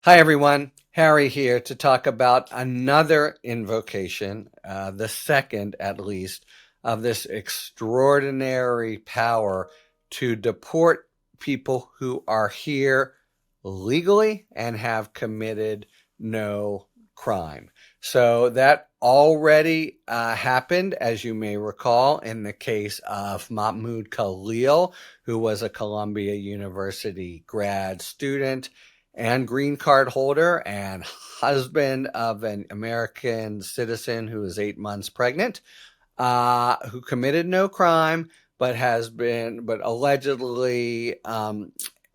Hi, everyone. Harry here to talk about another invocation, the second at least, of this extraordinary power to deport people who are here legally and have committed no crime. So that already happened, as you may recall, in the case of Mahmoud Khalil, who was a Columbia University grad student and green card holder and husband of an American citizen who is 8 months pregnant, who committed no crime, but allegedly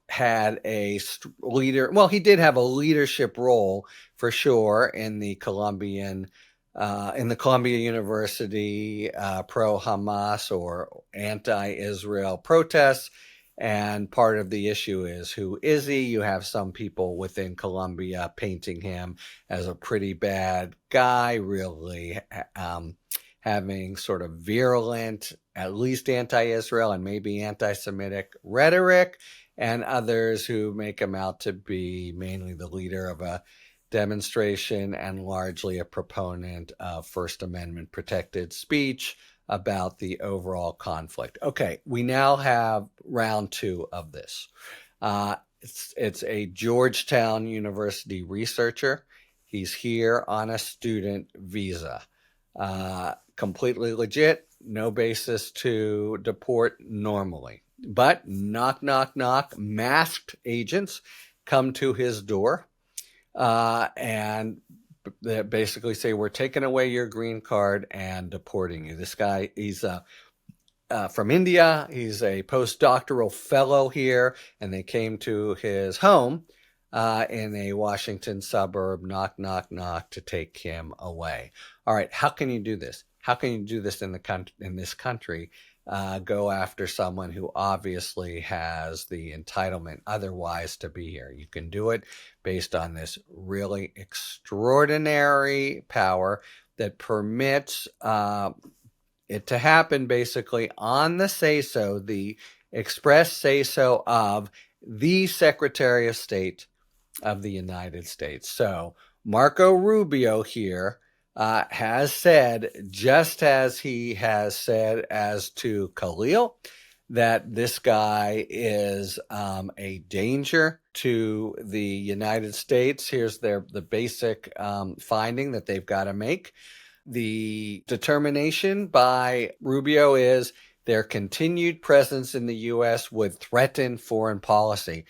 had a leader. Well, he did have a leadership role for sure in the Columbia University pro-Hamas or anti-Israel protests. And part of the issue is, who is he? You have some people within Columbia painting him as a pretty bad guy, really having sort of virulent, at least anti-Israel and maybe anti-Semitic rhetoric, and others who make him out to be mainly the leader of a demonstration and largely a proponent of First Amendment protected speech about the overall conflict. Okay, we now have round two of this. It's a Georgetown University researcher. He's here on a student visa. Completely legit, no basis to deport normally. But knock, knock, knock, masked agents come to his door and they basically say, we're taking away your green card and deporting you. This guy, he's from India. He's a postdoctoral fellow here, and they came to his home in a Washington suburb, knock, knock, knock, to take him away. All right, how can you do this? How can you do this in this country? Go after someone who obviously has the entitlement otherwise to be here. You can do it based on this really extraordinary power that permits it to happen basically on the say-so, the express say-so of the Secretary of State of the United States. So Marco Rubio here has said, just as he has said as to Khalil, that this guy is a danger to the United States. Here's the basic finding that they've got to make. The determination by Rubio is their continued presence in the U.S. would threaten foreign policy.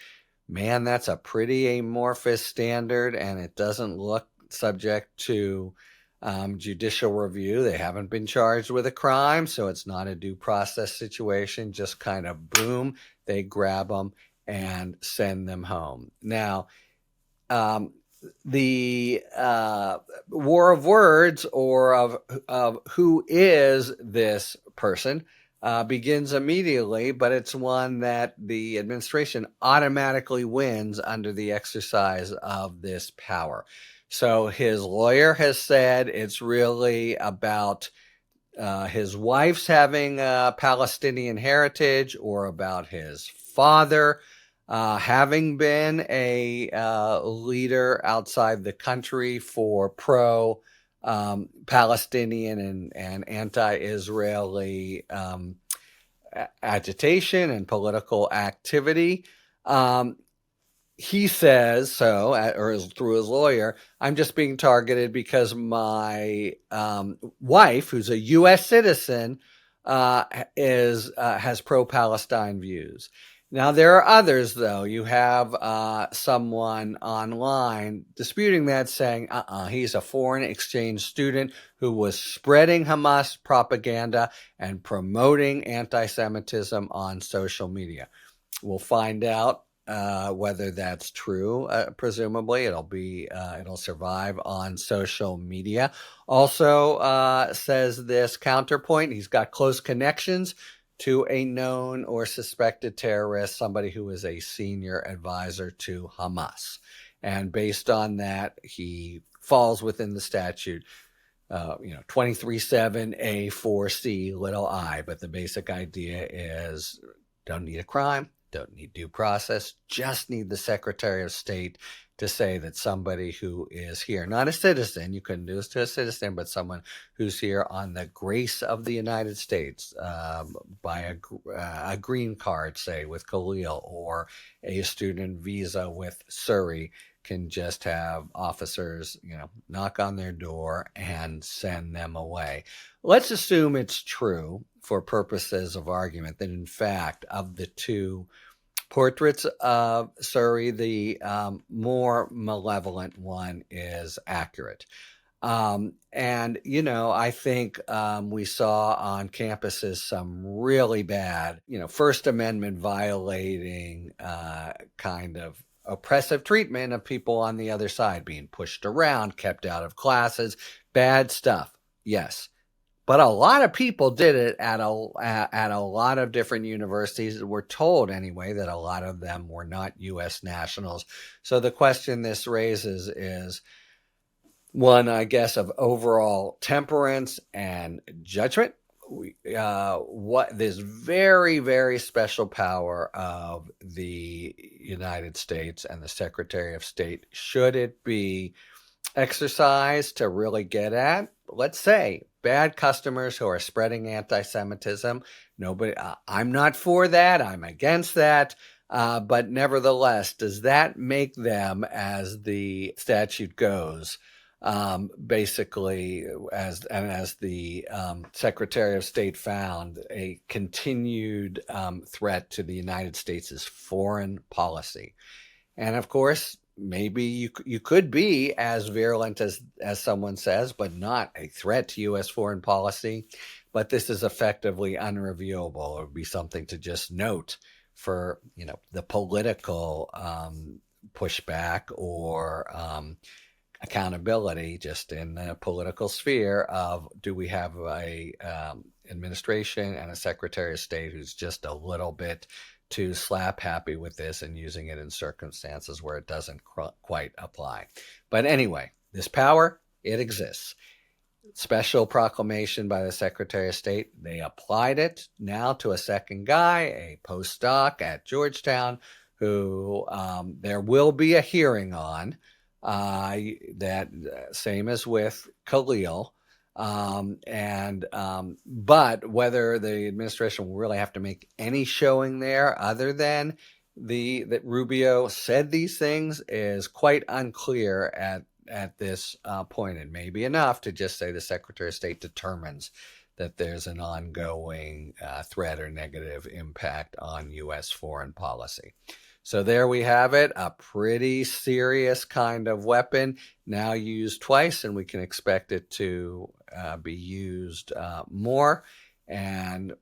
Man, that's a pretty amorphous standard, and it doesn't look subject to judicial review. They haven't been charged with a crime, so it's not a due process situation. Just kind of boom, they grab them and send them home. Now, the war of words, or of who is this person, begins immediately, but it's one that the administration automatically wins under the exercise of this power. So his lawyer has said it's really about his wife's having a Palestinian heritage, or about his father having been a leader outside the country for pro-Palestinian and anti-Israeli agitation and political activity. He says so, or through his lawyer, I'm just being targeted because my wife, who's a U.S. citizen, has pro-Palestine views. Now, there are others, though. You have someone online disputing that, saying, he's a foreign exchange student who was spreading Hamas propaganda and promoting anti-Semitism on social media. We'll find out whether that's true. Presumably it'll survive on social media. Also, says this counterpoint, he's got close connections to a known or suspected terrorist, somebody who is a senior advisor to Hamas. And based on that, he falls within the statute, 23(7)(a)(4)(c)(i). But the basic idea is, don't need a crime, don't need due process, just need the Secretary of State to say that somebody who is here, not a citizen, you couldn't do this to a citizen, but someone who's here on the grace of the United States, by a green card, say, with Khalil, or a student visa with Suri, can just have officers, knock on their door and send them away. Let's assume it's true for purposes of argument that, in fact, of the two portraits of Suri, the more malevolent one is accurate. And, I think we saw on campuses some really bad, First Amendment violating kind of oppressive treatment of people on the other side, being pushed around, kept out of classes, bad stuff. Yes. But a lot of people did it at a lot of different universities. We're told anyway that a lot of them were not U.S. nationals. So the question this raises is one, I guess, of overall temperance and judgment. What this very, very special power of the United States and the Secretary of State, should it be exercised to really get at, let's say, bad customers who are spreading anti-Semitism? Nobody, I'm not for that. I'm against that. But nevertheless, does that make them, as the statute goes, basically, as the Secretary of State found, a continued threat to the United States' foreign policy? And of course, maybe you could be as virulent as someone says, but not a threat to U.S. foreign policy. But this is effectively unreviewable. It would be something to just note for the political pushback or accountability, just in the political sphere of, do we have a administration and a Secretary of State who's just a little bit too slap happy with this and using it in circumstances where it doesn't quite apply? But anyway, this power, it exists. Special proclamation by the Secretary of State. They applied it now to a second guy, a postdoc at Georgetown, who there will be a hearing on. That same as with Khalil. But whether the administration will really have to make any showing there other than that Rubio said these things is quite unclear at this point. It may be enough to just say the Secretary of State determines that there's an ongoing threat or negative impact on U.S. foreign policy. So there we have it, a pretty serious kind of weapon, now used twice, and we can expect it to be used more. And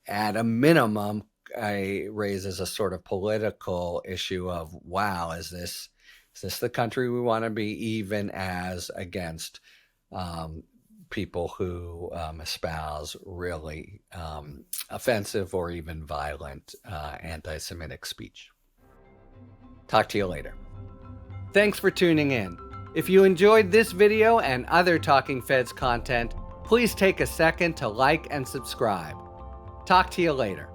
at a minimum, raises a sort of political issue of, wow, is this the country we want to be, even as against people who espouse really offensive or even violent anti-Semitic speech? Talk to you later. Thanks for tuning in. If you enjoyed this video and other Talking Feds content, please take a second to like and subscribe. Talk to you later.